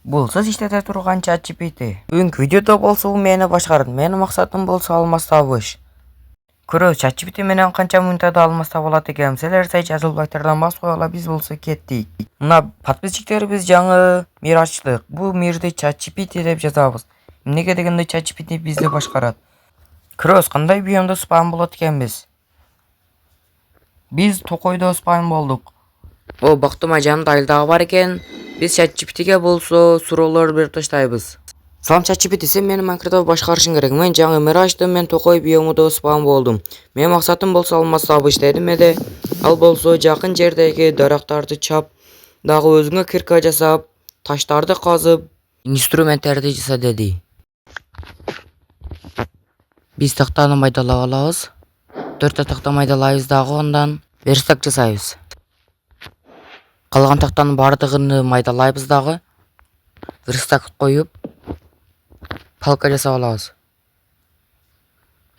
Бул сиз иштете турган ChatGPT. Бүгүнкү видеодо болсо бул мени башкарат. Менин максатым болсо алмаз табыш. Көрөбүз ChatGPT менен канча минутада алмаз таба алат экен. Силер жазылып лайктардан басып койгула, биз болсо кеттик. Мына подписчиктерибиз жаңы мир ачтык. Бул мирди ChatGPT деп жазабыз. Эмнеге дегенде ChatGPT бизди башкарат. Көрөбүз кандай биомдо спам болот экенбиз. Биз токойдо спам болдук. О, бактыма жанымда айыл дагы бар экен. Биз ChatGPT'ге болсо суроолор берип таштайбыз. Салам ChatGPT, сен мени Майнкрафтта башкарышың керек. Мен жаңы мир ачтым, мен токой биомудо спам болдум. Менин максатым болсо алмаз табыш дедим эле. Ал болсо жакын жердеги дарактарды чап, дагы өзүңө кирка жасап, таштарды казып, инструменттерди жаса деди. Биз тактаны майдалап алабыз. 4 такта майдалайбыз дагы, андан верстак жасайбыз. Калган тактанын бардыгын майдалайбыз дагы. Верстак коюп, палка жасап алабыз.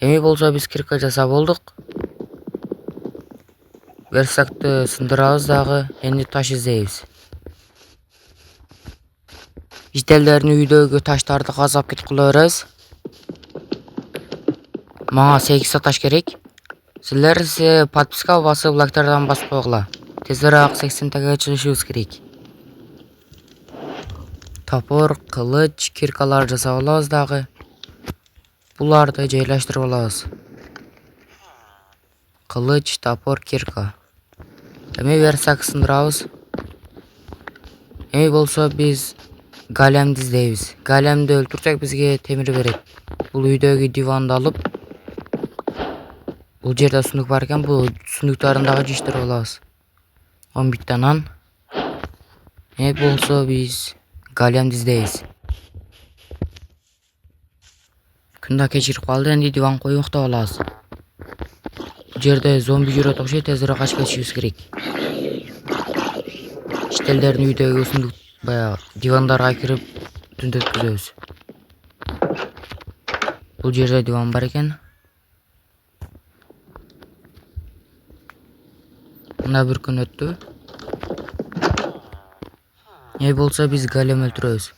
Эми болсо биз кирка жасап болдук. Верстакты сындырабыз дагы, энди таш издейбиз. Иштердердин үйдөгү таштарды казап кыла беребиз. Мага 8 таш керек. Силер подписка басып, лайктардан басып койгула. Тезирээк 80 тага чыгышыбыз керек. Топор, кылыч, киркалар жасап алабыз дагы. Буларды жайлаштырып алабыз. Кылыч, топор, кирка. Эми верстак сындырабыз. Эми болсо биз големди издейбиз. Големди өлтүрсөк бизге темир берет. Бул үйдөгү диванды алып, бул жерде сундук бар экен, бул сундуктарын дагы жыштырып алабыз. 10 биттанан. Эми болсо биз големди издейбиз. Күндө кечирип калды, энди диван коюп уктап алабыз. Бул жерде зомби жүрөт окшойт, тезирээк качып кетишибиз керек. Иштелдердин үйдөгү сундук баягы дивандарга кирип түндө өткүзөбүз. Бул жерде диван бар экен. Мына бир күн өттү. Эми болсо биз голем өлтүрөбүз.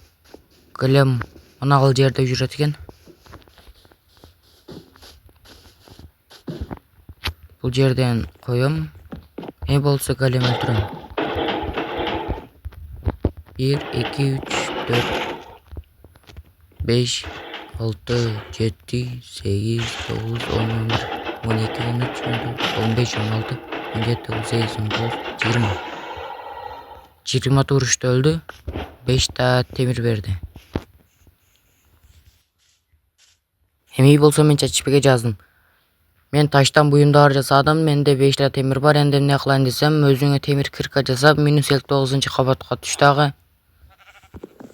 Голем мынагыл жерде жүрөт экен. Бул жерден коем. Эми болсо голем өлтүрөм. 1, 2, 3, 4, 5, 6, 7, 8, 9, 10, 11, 12, 13, 14, 15, 16, 17, 18, 19, 20. 20 турушта öldü. 5 ta temir verdi. Эми болсо мен ChatGPT'ге жаздым. Мен таштан буюмдар жасадым. Менде 5 та темир бар. Энди эмне кылайын десем, өзүңө темир кирка жасап, -9-кабатка түш дагы.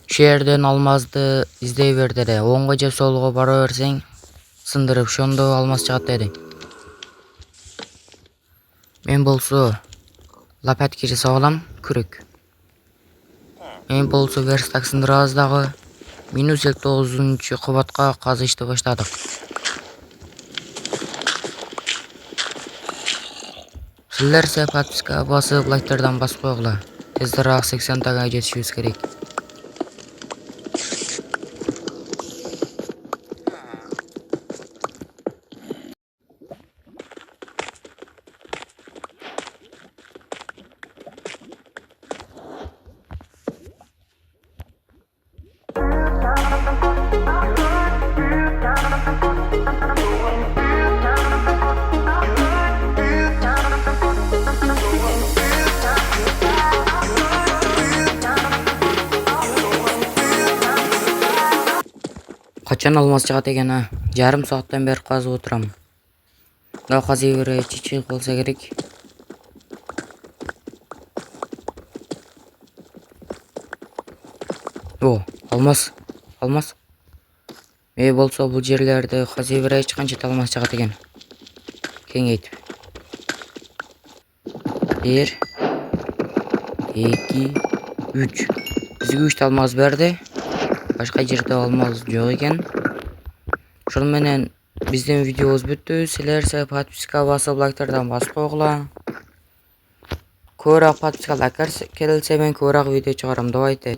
Шу жерден алмазды издей бер деди. Оңго же солго бара берсең, сындырып, ошондо алмаз чыгат деди. Мен болсо лопатки жасап алам, күрөк. Эми болсо верстак сындырабыз дагы. -9-кабатка казышты баштадык. Силер подписка басып, лайктардан басып койгула. Тезирээк 80 тага жетишибиз керек. Качан алмаз чыгат экен, а? Жарым сааттан бери казып отурам. Да казый бере чыгып болсо керек. О, алмаз. Алмаз. Эми болсо бул жерлерди казый бере канча алмаз чыгат экен. Кеңейтип. 1, 2, 3. Бизге 3 алмаз берди. Башка жерде алмаз жок экен. Ошол менен биздин видеобуз бүттү. Силер подписка басып, лайктардан басып койгула. Көбүрөөк подписка, лайктар келсе мен көбүрөөк видео чыгарам. Давайте.